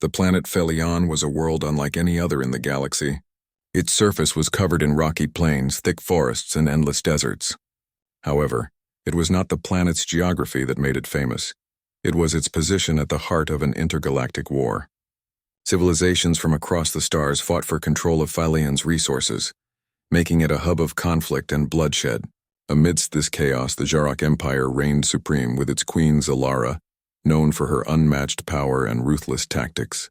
The planet Felion was a world unlike any other in the galaxy. Its surface was covered in rocky plains, thick forests, and endless deserts. However, it was not the planet's geography that made it famous. It was its position at the heart of an intergalactic war. Civilizations from across the stars fought for control of Felion's resources, making it a hub of conflict and bloodshed. Amidst this chaos, the Jarok Empire reigned supreme with its queen Zalara, known for her unmatched power and ruthless tactics.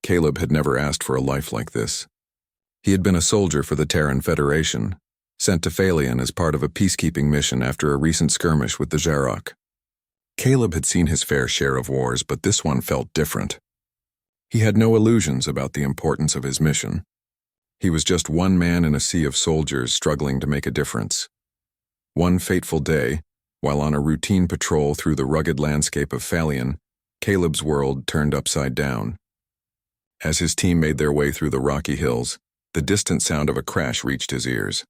Caleb had never asked for a life like this. He had been a soldier for the Terran Federation, sent to Felion as part of a peacekeeping mission after a recent skirmish with the Jarok. Caleb had seen his fair share of wars, but this one felt different. He had no illusions about the importance of his mission. He was just one man in a sea of soldiers struggling to make a difference. One fateful day, while on a routine patrol through the rugged landscape of Felion, Caleb's world turned upside down. As his team made their way through the rocky hills, the distant sound of a crash reached his ears.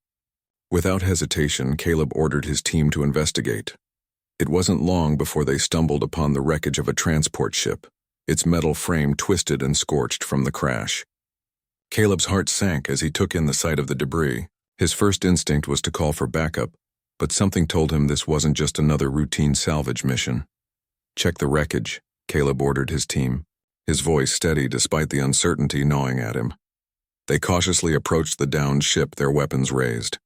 Without hesitation, Caleb ordered his team to investigate. It wasn't long before they stumbled upon the wreckage of a transport ship, its metal frame twisted and scorched from the crash. Caleb's heart sank as he took in the sight of the debris. His first instinct was to call for backup, but something told him this wasn't just another routine salvage mission. "Check the wreckage," Caleb ordered his team, his voice steady despite the uncertainty gnawing at him. They cautiously approached the downed ship, their weapons raised.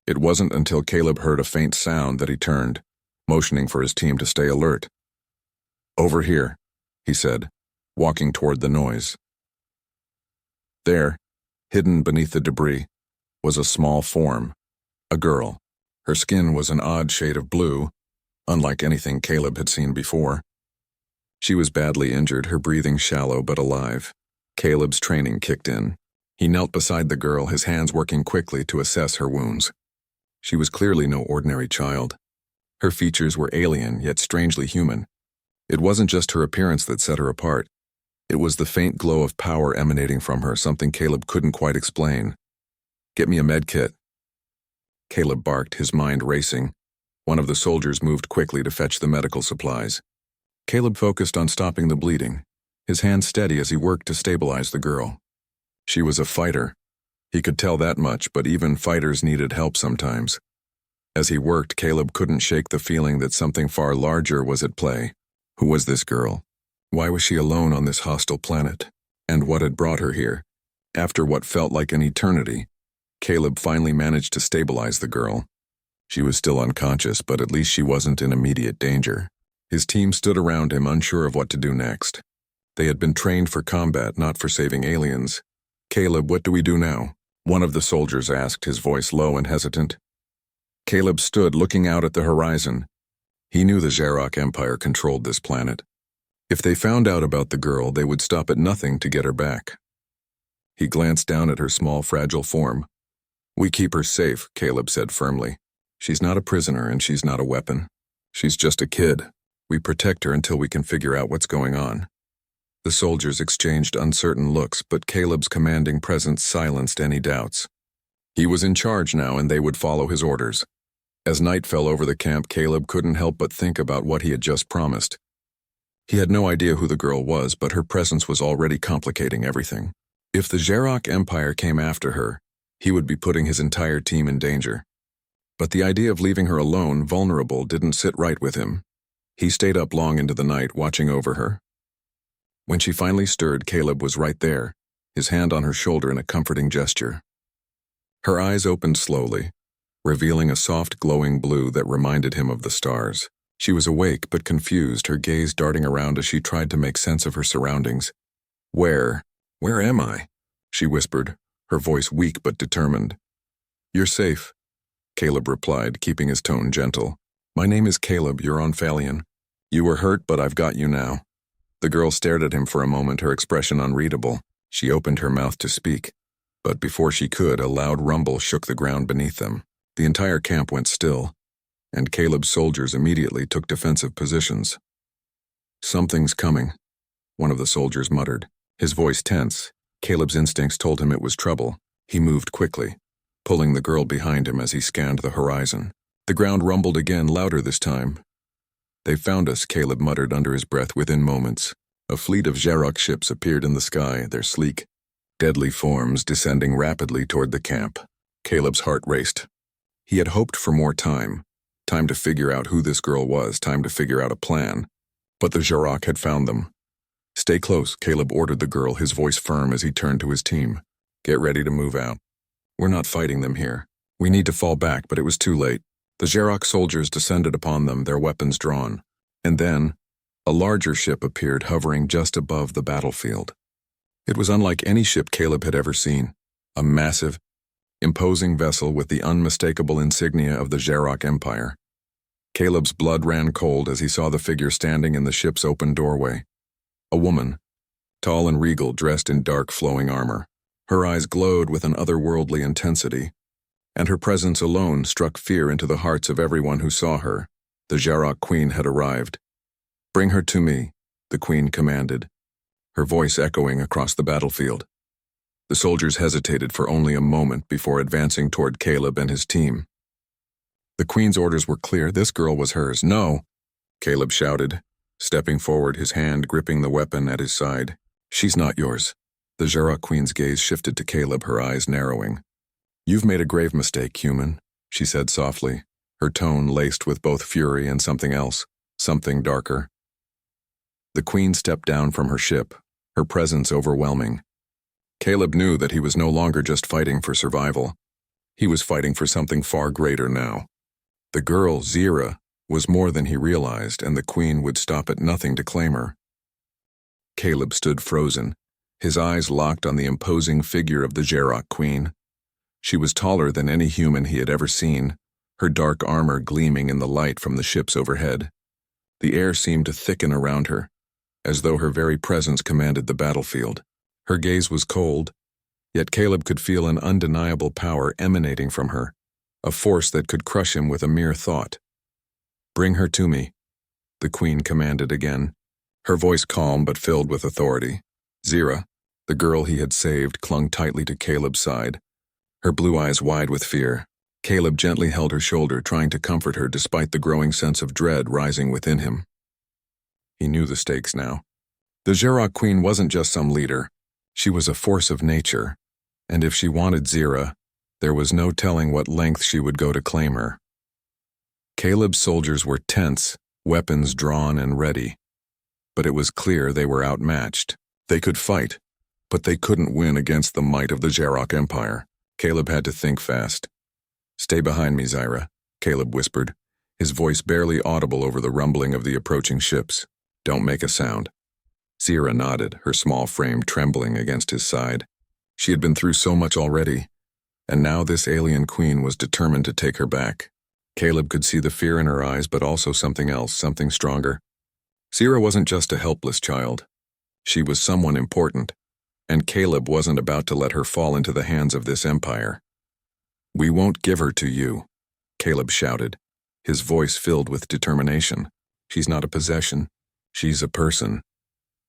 It wasn't until Caleb heard a faint sound that he turned, motioning for his team to stay alert. "Over here," he said, walking toward the noise. There, hidden beneath the debris, was a small form, a girl. Her skin was an odd shade of blue, unlike anything Caleb had seen before. She was badly injured, her breathing shallow but alive. Caleb's training kicked in. He knelt beside the girl, his hands working quickly to assess her wounds. She was clearly no ordinary child. Her features were alien, yet strangely human. It wasn't just her appearance that set her apart. It was the faint glow of power emanating from her, something Caleb couldn't quite explain. "Get me a med kit." Caleb barked, his mind racing. One of the soldiers moved quickly to fetch the medical supplies. Caleb focused on stopping the bleeding, his hands steady as he worked to stabilize the girl. She was a fighter. He could tell that much, but even fighters needed help sometimes. As he worked, Caleb couldn't shake the feeling that something far larger was at play. Who was this girl? Why was she alone on this hostile planet? And what had brought her here? After what felt like an eternity, Caleb finally managed to stabilize the girl. She was still unconscious, but at least she wasn't in immediate danger. His team stood around him, unsure of what to do next. They had been trained for combat, not for saving aliens. "Caleb, what do we do now?" one of the soldiers asked, his voice low and hesitant. Caleb stood looking out at the horizon. He knew the Jarok Empire controlled this planet. If they found out about the girl, they would stop at nothing to get her back. He glanced down at her small, fragile form. "We keep her safe," Caleb said firmly. "She's not a prisoner and she's not a weapon. She's just a kid. We protect her until we can figure out what's going on." The soldiers exchanged uncertain looks, but Caleb's commanding presence silenced any doubts. He was in charge now, and they would follow his orders. As night fell over the camp, Caleb couldn't help but think about what he had just promised. He had no idea who the girl was, but her presence was already complicating everything. If the Jarok Empire came after her, he would be putting his entire team in danger. But the idea of leaving her alone, vulnerable, didn't sit right with him. He stayed up long into the night, watching over her. When she finally stirred, Caleb was right there, his hand on her shoulder in a comforting gesture. Her eyes opened slowly, revealing a soft glowing blue that reminded him of the stars. She was awake but confused, her gaze darting around as she tried to make sense of her surroundings. Where am I?" she whispered, her voice weak but determined. "You're safe," Caleb replied, keeping his tone gentle. "My name is Caleb, you're on Felion. You were hurt, but I've got you now." The girl stared at him for a moment, her expression unreadable. She opened her mouth to speak, but before she could, a loud rumble shook the ground beneath them. The entire camp went still, and Caleb's soldiers immediately took defensive positions. "Something's coming," one of the soldiers muttered, his voice tense. Caleb's instincts told him it was trouble. He moved quickly, pulling the girl behind him as he scanned the horizon. The ground rumbled again, louder this time. "They found us," Caleb muttered under his breath within moments. A fleet of Xerok ships appeared in the sky, their sleek, deadly forms descending rapidly toward the camp. Caleb's heart raced. He had hoped for more time to figure out who this girl was, time to figure out a plan. But the Xerok had found them. "Stay close," Caleb ordered the girl, his voice firm as he turned to his team. "Get ready to move out. We're not fighting them here. We need to fall back," but it was too late. The Xerok soldiers descended upon them, their weapons drawn. And then, a larger ship appeared, hovering just above the battlefield. It was unlike any ship Caleb had ever seen. A massive, imposing vessel with the unmistakable insignia of the Xerok Empire. Caleb's blood ran cold as he saw the figure standing in the ship's open doorway. A woman, tall and regal, dressed in dark flowing armor. Her eyes glowed with an otherworldly intensity, and her presence alone struck fear into the hearts of everyone who saw her. The Xerok Queen had arrived. "Bring her to me," the Queen commanded, her voice echoing across the battlefield. The soldiers hesitated for only a moment before advancing toward Caleb and his team. The Queen's orders were clear. This girl was hers. "No," Caleb shouted, stepping forward, his hand gripping the weapon at his side. "She's not yours." The Xerok Queen's gaze shifted to Caleb, her eyes narrowing. "You've made a grave mistake, human," she said softly, her tone laced with both fury and something else, something darker. The Queen stepped down from her ship, her presence overwhelming. Caleb knew that he was no longer just fighting for survival. He was fighting for something far greater now. The girl, Zira, was more than he realized, and the Queen would stop at nothing to claim her. Caleb stood frozen, his eyes locked on the imposing figure of the Xerok Queen. She was taller than any human he had ever seen, her dark armor gleaming in the light from the ships overhead. The air seemed to thicken around her, as though her very presence commanded the battlefield. Her gaze was cold, yet Caleb could feel an undeniable power emanating from her, a force that could crush him with a mere thought. "Bring her to me," the Queen commanded again, her voice calm but filled with authority. Zira, the girl he had saved, clung tightly to Caleb's side, her blue eyes wide with fear. Caleb gently held her shoulder, trying to comfort her despite the growing sense of dread rising within him. He knew the stakes now. The Xerok Queen wasn't just some leader. She was a force of nature, and if she wanted Zira, there was no telling what length she would go to claim her. Caleb's soldiers were tense, weapons drawn and ready, but it was clear they were outmatched. They could fight, but they couldn't win against the might of the Xerok Empire. Caleb had to think fast. "Stay behind me, Zira," Caleb whispered, his voice barely audible over the rumbling of the approaching ships. "Don't make a sound." Zira nodded, her small frame trembling against his side. She had been through so much already, and now this alien queen was determined to take her back. Caleb could see the fear in her eyes, but also something else, something stronger. Zira wasn't just a helpless child. She was someone important, and Caleb wasn't about to let her fall into the hands of this empire. "We won't give her to you," Caleb shouted, his voice filled with determination. "She's not a possession. She's a person."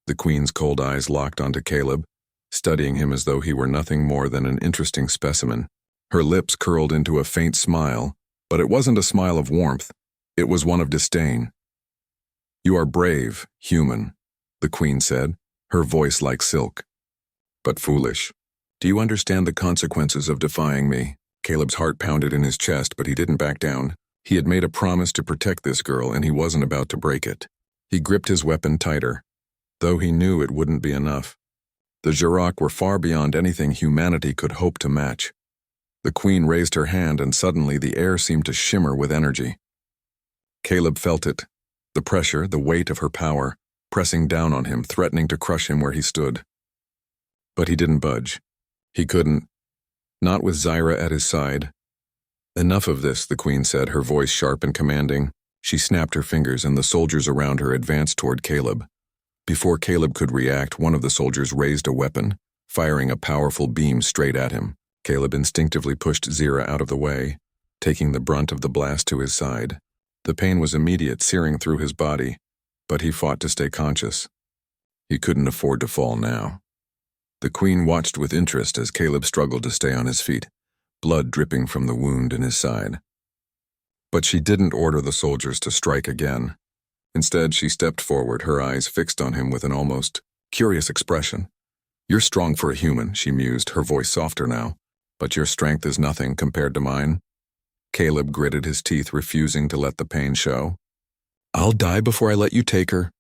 The Queen's cold eyes locked onto Caleb, studying him as though he were nothing more than an interesting specimen. Her lips curled into a faint smile, but it wasn't a smile of warmth. It was one of disdain. "You are brave, human," the Queen said, her voice like silk, "but foolish. Do you understand the consequences of defying me?" Caleb's heart pounded in his chest, but he didn't back down. He had made a promise to protect this girl, and he wasn't about to break it. He gripped his weapon tighter, though he knew it wouldn't be enough. The Xerok were far beyond anything humanity could hope to match. The Queen raised her hand, and suddenly the air seemed to shimmer with energy. Caleb felt it, the pressure, the weight of her power, pressing down on him, threatening to crush him where he stood. But he didn't budge. He couldn't. Not with Zira at his side. "Enough of this," the Queen said, her voice sharp and commanding. She snapped her fingers, and the soldiers around her advanced toward Caleb. Before Caleb could react, one of the soldiers raised a weapon, firing a powerful beam straight at him. Caleb instinctively pushed Zira out of the way, taking the brunt of the blast to his side. The pain was immediate, searing through his body, but he fought to stay conscious. He couldn't afford to fall now. The Queen watched with interest as Caleb struggled to stay on his feet, blood dripping from the wound in his side. But she didn't order the soldiers to strike again. Instead, she stepped forward, her eyes fixed on him with an almost curious expression. "You're strong for a human," she mused, her voice softer now. "But your strength is nothing compared to mine." Caleb gritted his teeth, refusing to let the pain show. "I'll die before I let you take her."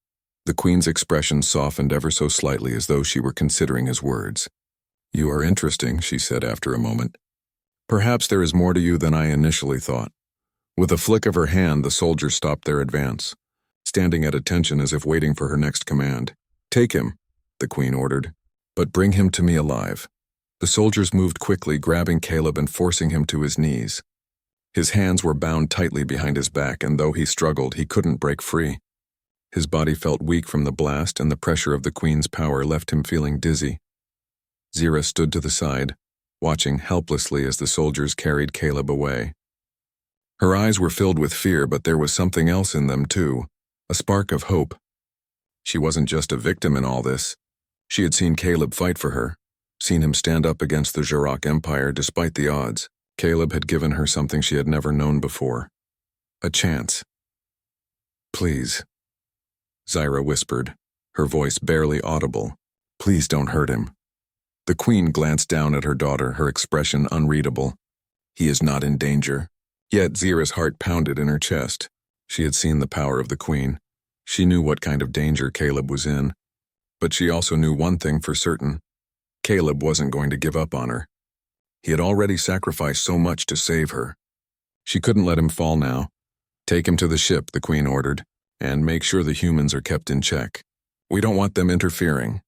The Queen's expression softened ever so slightly, as though she were considering his words. "You are interesting," she said after a moment. "Perhaps there is more to you than I initially thought." With a flick of her hand, the soldiers stopped their advance, standing at attention as if waiting for her next command. "Take him," the Queen ordered, "but bring him to me alive." The soldiers moved quickly, grabbing Caleb and forcing him to his knees. His hands were bound tightly behind his back, and though he struggled, he couldn't break free. His body felt weak from the blast, and the pressure of the Queen's power left him feeling dizzy. Zira stood to the side, watching helplessly as the soldiers carried Caleb away. Her eyes were filled with fear, but there was something else in them too, a spark of hope. She wasn't just a victim in all this. She had seen Caleb fight for her, seen him stand up against the Jurok Empire despite the odds. Caleb had given her something she had never known before. A chance. "Please," Zira whispered, her voice barely audible. "Please don't hurt him." The Queen glanced down at her daughter, her expression unreadable. "He is not in danger." Yet Zira's heart pounded in her chest. She had seen the power of the Queen. She knew what kind of danger Caleb was in. But she also knew one thing for certain. Caleb wasn't going to give up on her. He had already sacrificed so much to save her. She couldn't let him fall now. "Take him to the ship," the Queen ordered, "and make sure the humans are kept in check. We don't want them interfering."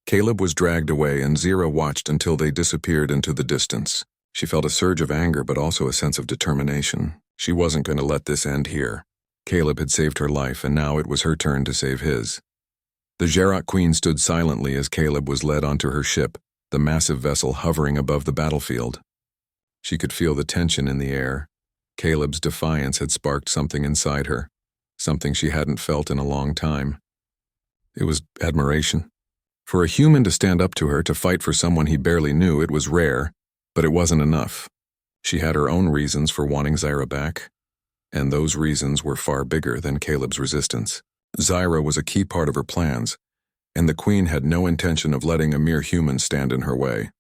Caleb was dragged away, and Zira watched until they disappeared into the distance. She felt a surge of anger, but also a sense of determination. She wasn't going to let this end here. Caleb had saved her life, and now it was her turn to save his. The Jurok Queen stood silently as Caleb was led onto her ship, the massive vessel hovering above the battlefield. She could feel the tension in the air. Caleb's defiance had sparked something inside her, something she hadn't felt in a long time. It was admiration. For a human to stand up to her, to fight for someone he barely knew, it was rare, but it wasn't enough. She had her own reasons for wanting Zira back, and those reasons were far bigger than Caleb's resistance. Zira was a key part of her plans, and the Queen had no intention of letting a mere human stand in her way.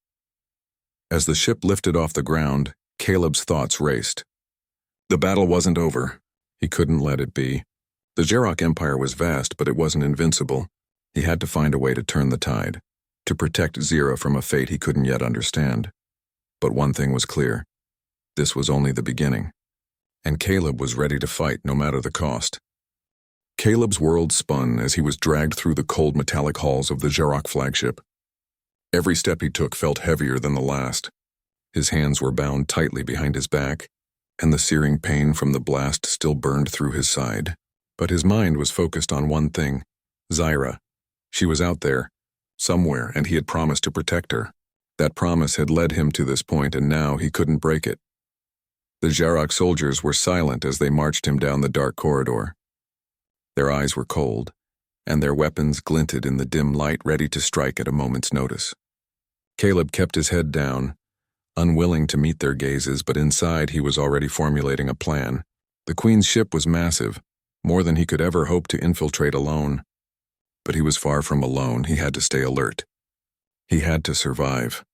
As the ship lifted off the ground, Caleb's thoughts raced. The battle wasn't over. He couldn't let it be. The Jurok Empire was vast, but it wasn't invincible. He had to find a way to turn the tide, to protect Zira from a fate he couldn't yet understand. But one thing was clear. This was only the beginning. And Caleb was ready to fight no matter the cost. Caleb's world spun as he was dragged through the cold metallic halls of the Jurok flagship. Every step he took felt heavier than the last. His hands were bound tightly behind his back, and the searing pain from the blast still burned through his side. But his mind was focused on one thing, Zira. She was out there, somewhere, and he had promised to protect her. That promise had led him to this point, and now he couldn't break it. The Jurok soldiers were silent as they marched him down the dark corridor. Their eyes were cold, and their weapons glinted in the dim light, ready to strike at a moment's notice. Caleb kept his head down, unwilling to meet their gazes, but inside he was already formulating a plan. The Queen's ship was massive, more than he could ever hope to infiltrate alone. But he was far from alone. He had to stay alert. He had to survive.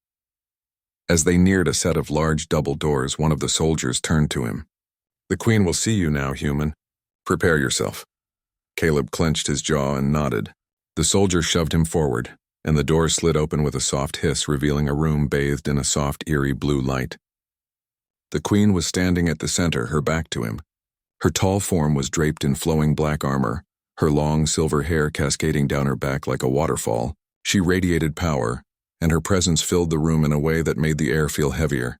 As they neared a set of large double doors, one of the soldiers turned to him. "The Queen will see you now, human. Prepare yourself." Caleb clenched his jaw and nodded. The soldier shoved him forward, and the door slid open with a soft hiss, revealing a room bathed in a soft, eerie blue light. The Queen was standing at the center, her back to him. Her tall form was draped in flowing black armor, her long silver hair cascading down her back like a waterfall. She radiated power, and her presence filled the room in a way that made the air feel heavier.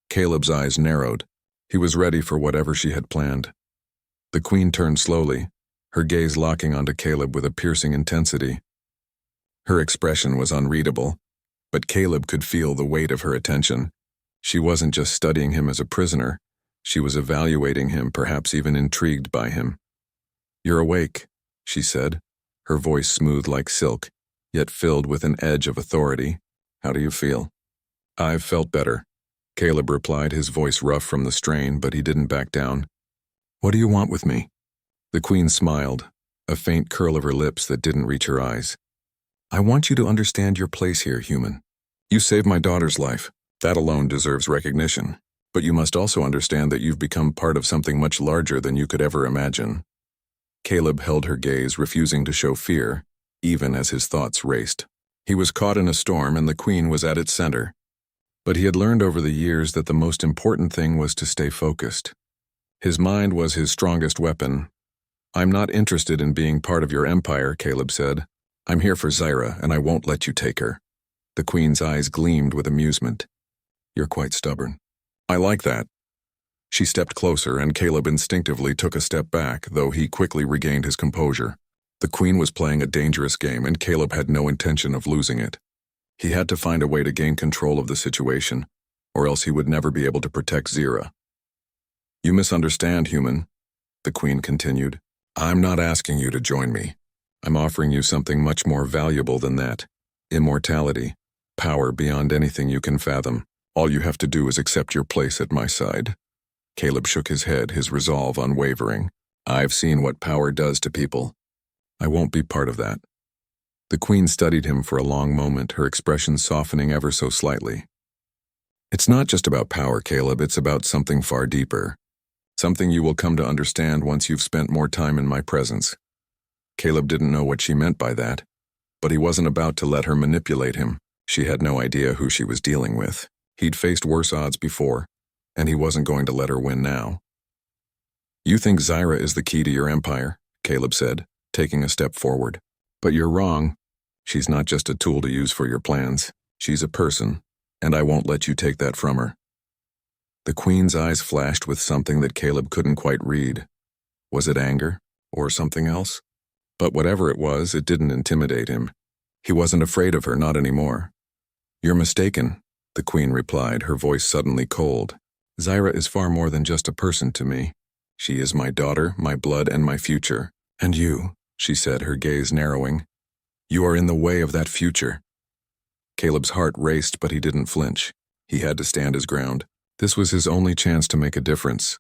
Caleb's eyes narrowed. He was ready for whatever she had planned. The Queen turned slowly, her gaze locking onto Caleb with a piercing intensity. Her expression was unreadable, but Caleb could feel the weight of her attention. She wasn't just studying him as a prisoner, she was evaluating him, perhaps even intrigued by him. "You're awake," she said, her voice smooth like silk, yet filled with an edge of authority. "How do you feel?" "I've felt better," Caleb replied, his voice rough from the strain, but he didn't back down. "What do you want with me?" The queen smiled, a faint curl of her lips that didn't reach her eyes. I want you to understand your place here, human. You saved my daughter's life. That alone deserves recognition. But you must also understand that you've become part of something much larger than you could ever imagine. Caleb held her gaze, refusing to show fear, even as his thoughts raced. He was caught in a storm and the queen was at its center. But he had learned over the years that the most important thing was to stay focused. His mind was his strongest weapon. I'm not interested in being part of your empire, Caleb said. I'm here for Zyra, and I won't let you take her. The queen's eyes gleamed with amusement. You're quite stubborn. I like that. She stepped closer, and Caleb instinctively took a step back, though he quickly regained his composure. The queen was playing a dangerous game, and Caleb had no intention of losing it. He had to find a way to gain control of the situation, or else he would never be able to protect Zyra. You misunderstand, human, the queen continued. I'm not asking you to join me. I'm offering you something much more valuable than that. Immortality, power beyond anything you can fathom. All you have to do is accept your place at my side. Caleb shook his head, his resolve unwavering. I've seen what power does to people. I won't be part of that. The queen studied him for a long moment, her expression softening ever so slightly. It's not just about power, Caleb, it's about something far deeper. Something you will come to understand once you've spent more time in my presence. Caleb didn't know what she meant by that, but he wasn't about to let her manipulate him. She had no idea who she was dealing with. He'd faced worse odds before, and he wasn't going to let her win now. You think Zyra is the key to your empire, Caleb said, taking a step forward. But you're wrong. She's not just a tool to use for your plans. She's a person, and I won't let you take that from her. The queen's eyes flashed with something that Caleb couldn't quite read. Was it anger, or something else? But whatever it was, it didn't intimidate him. He wasn't afraid of her, not anymore. You're mistaken, the queen replied, her voice suddenly cold. Zyra is far more than just a person to me. She is my daughter, my blood, and my future. And you, she said, her gaze narrowing. You are in the way of that future. Caleb's heart raced, but he didn't flinch. He had to stand his ground. This was his only chance to make a difference.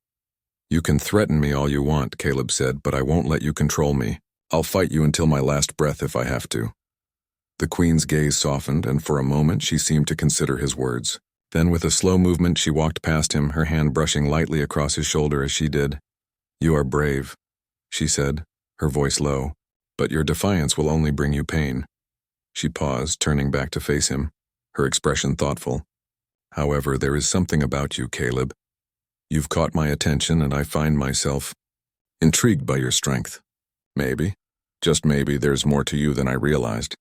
You can threaten me all you want, Caleb said, but I won't let you control me. I'll fight you until my last breath if I have to. The queen's gaze softened, and for a moment she seemed to consider his words. Then with a slow movement she walked past him, her hand brushing lightly across his shoulder as she did. You are brave, she said, her voice low, but your defiance will only bring you pain. She paused, turning back to face him, her expression thoughtful. However, there is something about you, Caleb. You've caught my attention, and I find myself intrigued by your strength. Maybe, just maybe, there's more to you than I realized.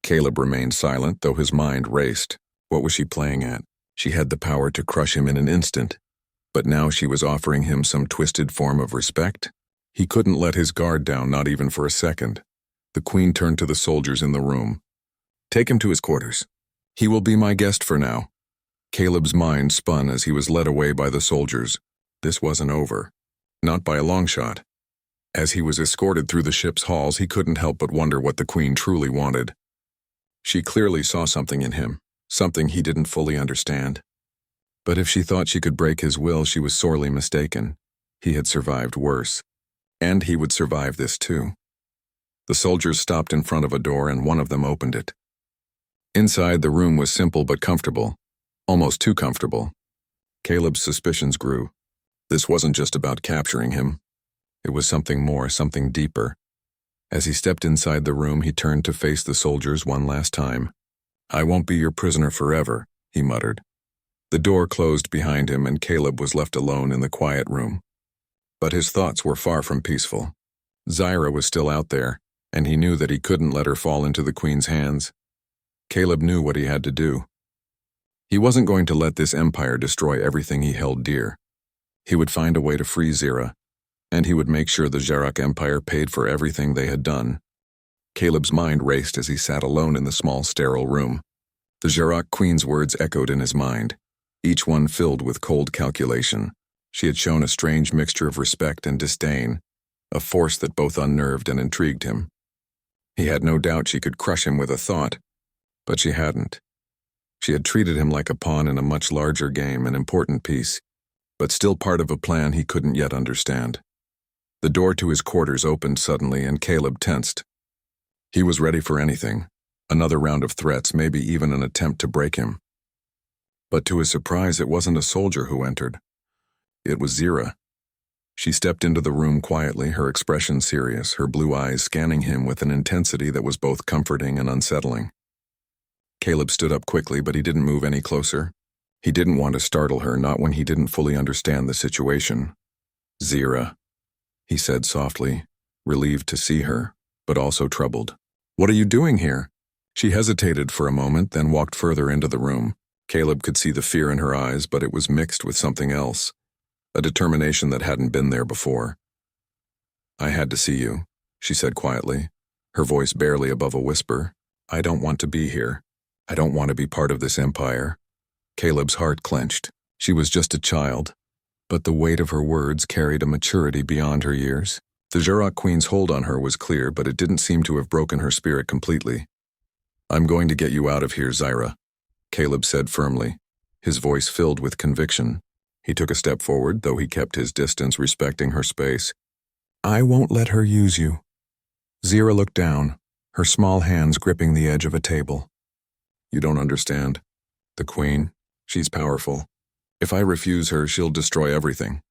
Caleb remained silent, though his mind raced. What was she playing at? She had the power to crush him in an instant, but now she was offering him some twisted form of respect? He couldn't let his guard down, not even for a second. The queen turned to the soldiers in the room. Take him to his quarters. He will be my guest for now. Caleb's mind spun as he was led away by the soldiers. This wasn't over. Not by a long shot. As he was escorted through the ship's halls, he couldn't help but wonder what the queen truly wanted. She clearly saw something in him, something he didn't fully understand. But if she thought she could break his will, she was sorely mistaken. He had survived worse. And he would survive this too. The soldiers stopped in front of a door, and one of them opened it. Inside, the room was simple but comfortable. Almost too comfortable. Caleb's suspicions grew. This wasn't just about capturing him. It was something more, something deeper. As he stepped inside the room, he turned to face the soldiers one last time. I won't be your prisoner forever, he muttered. The door closed behind him, and Caleb was left alone in the quiet room. But his thoughts were far from peaceful. Zyra was still out there, and he knew that he couldn't let her fall into the queen's hands. Caleb knew what he had to do. He wasn't going to let this empire destroy everything he held dear. He would find a way to free Zyra, and he would make sure the Jarak Empire paid for everything they had done. Caleb's mind raced as he sat alone in the small, sterile room. The Jarak queen's words echoed in his mind, each one filled with cold calculation. She had shown a strange mixture of respect and disdain, a force that both unnerved and intrigued him. He had no doubt she could crush him with a thought, but she hadn't. She had treated him like a pawn in a much larger game, an important piece, but still part of a plan he couldn't yet understand. The door to his quarters opened suddenly and Caleb tensed. He was ready for anything, another round of threats, maybe even an attempt to break him. But to his surprise, it wasn't a soldier who entered. It was Zira. She stepped into the room quietly, her expression serious, her blue eyes scanning him with an intensity that was both comforting and unsettling. Caleb stood up quickly, but he didn't move any closer. He didn't want to startle her, not when he didn't fully understand the situation. "Zira," he said softly, relieved to see her, but also troubled. "What are you doing here?" She hesitated for a moment, then walked further into the room. Caleb could see the fear in her eyes, but it was mixed with something else, a determination that hadn't been there before. "I had to see you," she said quietly, her voice barely above a whisper. "I don't want to be here. I don't want to be part of this empire." Caleb's heart clenched. She was just a child, but the weight of her words carried a maturity beyond her years. The Xerox Queen's hold on her was clear, but it didn't seem to have broken her spirit completely. "I'm going to get you out of here, Zira," Caleb said firmly, his voice filled with conviction. He took a step forward, though he kept his distance, respecting her space. "I won't let her use you." Zira looked down, her small hands gripping the edge of a table. "You don't understand. The Queen, she's powerful. If I refuse her, she'll destroy everything."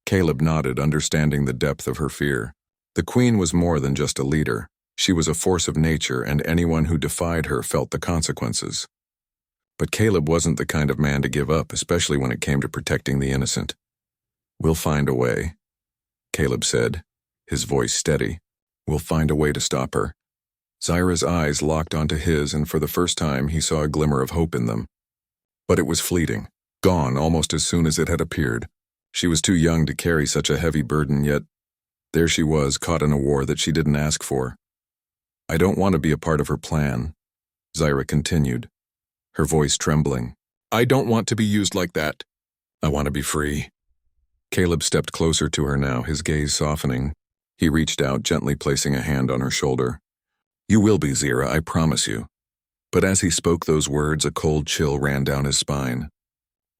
Caleb nodded, understanding the depth of her fear. The Queen was more than just a leader. She was a force of nature, and anyone who defied her felt the consequences. But Caleb wasn't the kind of man to give up, especially when it came to protecting the innocent. "We'll find a way," Caleb said, his voice steady. "We'll find a way to stop her." Zira's eyes locked onto his, and for the first time he saw a glimmer of hope in them. But it was fleeting, gone almost as soon as it had appeared. She was too young to carry such a heavy burden, yet there she was, caught in a war that she didn't ask for. "I don't want to be a part of her plan," Zira continued, her voice trembling. "I don't want to be used like that. I want to be free." Caleb stepped closer to her now, his gaze softening. He reached out, gently placing a hand on her shoulder. "You will be, Zira, I promise you." But as he spoke those words, a cold chill ran down his spine.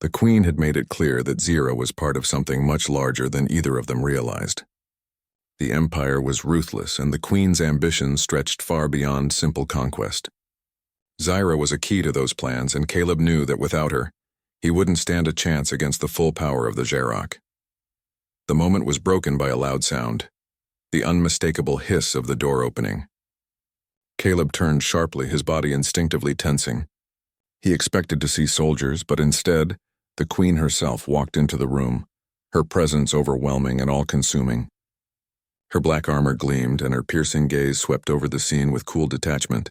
The Queen had made it clear that Zira was part of something much larger than either of them realized. The Empire was ruthless, and the Queen's ambitions stretched far beyond simple conquest. Zira was a key to those plans, and Caleb knew that without her, he wouldn't stand a chance against the full power of the Xerox. The moment was broken by a loud sound, the unmistakable hiss of the door opening. Caleb turned sharply, his body instinctively tensing. He expected to see soldiers, but instead, the Queen herself walked into the room, her presence overwhelming and all-consuming. Her black armor gleamed, and her piercing gaze swept over the scene with cool detachment.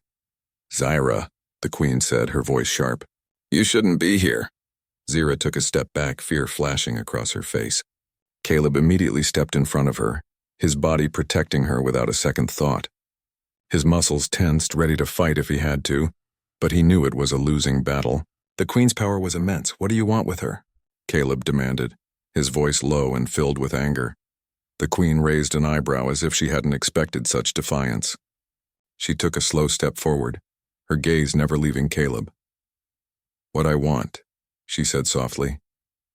"Zira," the Queen said, her voice sharp. "You shouldn't be here." Zira took a step back, fear flashing across her face. Caleb immediately stepped in front of her, his body protecting her without a second thought. His muscles tensed, ready to fight if he had to, but he knew it was a losing battle. "The Queen's power was immense. What do you want with her?" Caleb demanded, his voice low and filled with anger. The Queen raised an eyebrow as if she hadn't expected such defiance. She took a slow step forward, her gaze never leaving Caleb. "What I want," she said softly,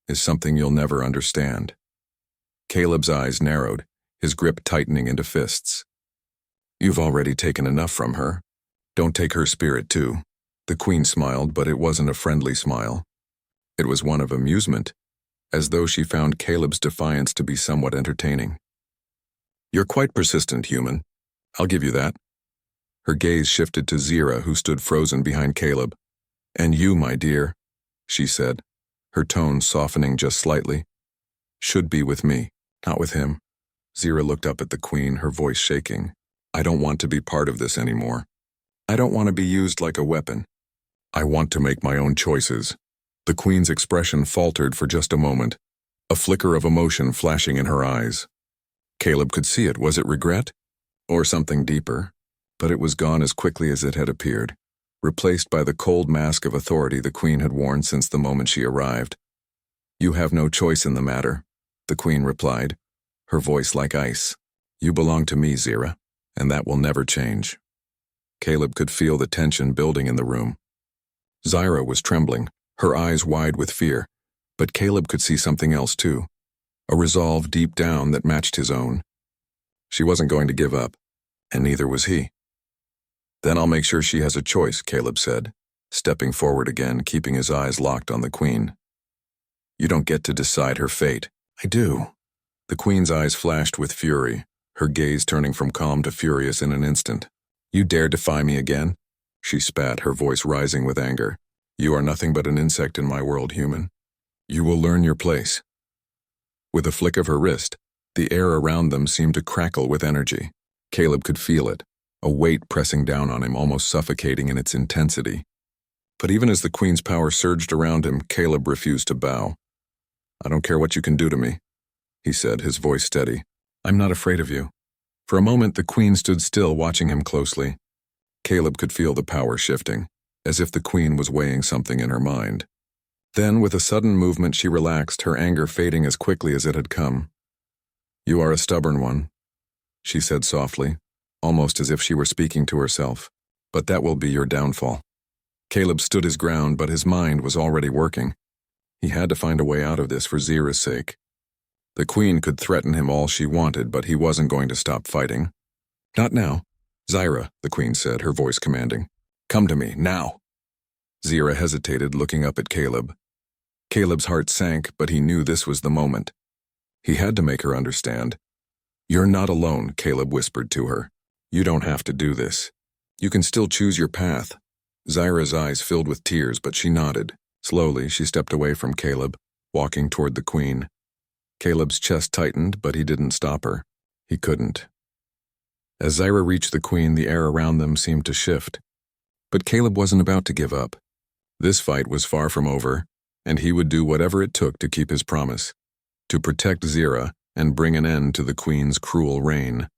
"is something you'll never understand." Caleb's eyes narrowed, his grip tightening into fists. "You've already taken enough from her. Don't take her spirit too." The Queen smiled, but it wasn't a friendly smile. It was one of amusement, as though she found Caleb's defiance to be somewhat entertaining. "You're quite persistent, human. I'll give you that." Her gaze shifted to Zira, who stood frozen behind Caleb. "And you, my dear," she said, her tone softening just slightly, "should be with me, not with him." Zira looked up at the Queen, her voice shaking. "I don't want to be part of this anymore. I don't want to be used like a weapon. I want to make my own choices." The Queen's expression faltered for just a moment, a flicker of emotion flashing in her eyes. Caleb could see it. Was it regret? Or something deeper? But it was gone as quickly as it had appeared, replaced by the cold mask of authority the Queen had worn since the moment she arrived. "You have no choice in the matter," the Queen replied, her voice like ice. "You belong to me, Zira, and that will never change." Caleb could feel the tension building in the room. Zira was trembling, her eyes wide with fear, but Caleb could see something else too, a resolve deep down that matched his own. She wasn't going to give up, and neither was he. Then I'll make sure she has a choice, Caleb said, stepping forward again, keeping his eyes locked on the Queen. You don't get to decide her fate. I do. The Queen's eyes flashed with fury, her gaze turning from calm to furious in an instant. You dare defy me again? She spat, her voice rising with anger. You are nothing but an insect in my world, human. You will learn your place. With a flick of her wrist, the air around them seemed to crackle with energy. Caleb could feel it, a weight pressing down on him, almost suffocating in its intensity. But even as the Queen's power surged around him, Caleb refused to bow. I don't care what you can do to me, he said, his voice steady. I'm not afraid of you. For a moment, the Queen stood still, watching him closely. Caleb could feel the power shifting, as if the Queen was weighing something in her mind. Then, with a sudden movement, she relaxed, her anger fading as quickly as it had come. You are a stubborn one, she said softly, almost as if she were speaking to herself. But that will be your downfall. Caleb stood his ground, but his mind was already working. He had to find a way out of this for Zira's sake. The Queen could threaten him all she wanted, but he wasn't going to stop fighting. Not now. Zira, the Queen said, her voice commanding. Come to me, now. Zira hesitated, looking up at Caleb. Caleb's heart sank, but he knew this was the moment. He had to make her understand. You're not alone, Caleb whispered to her. You don't have to do this. You can still choose your path. Zira's eyes filled with tears, but she nodded. Slowly, she stepped away from Caleb, walking toward the Queen. Caleb's chest tightened, but he didn't stop her. He couldn't. As Zira reached the Queen, the air around them seemed to shift. But Caleb wasn't about to give up. This fight was far from over, and he would do whatever it took to keep his promise, to protect Zira and bring an end to the Queen's cruel reign.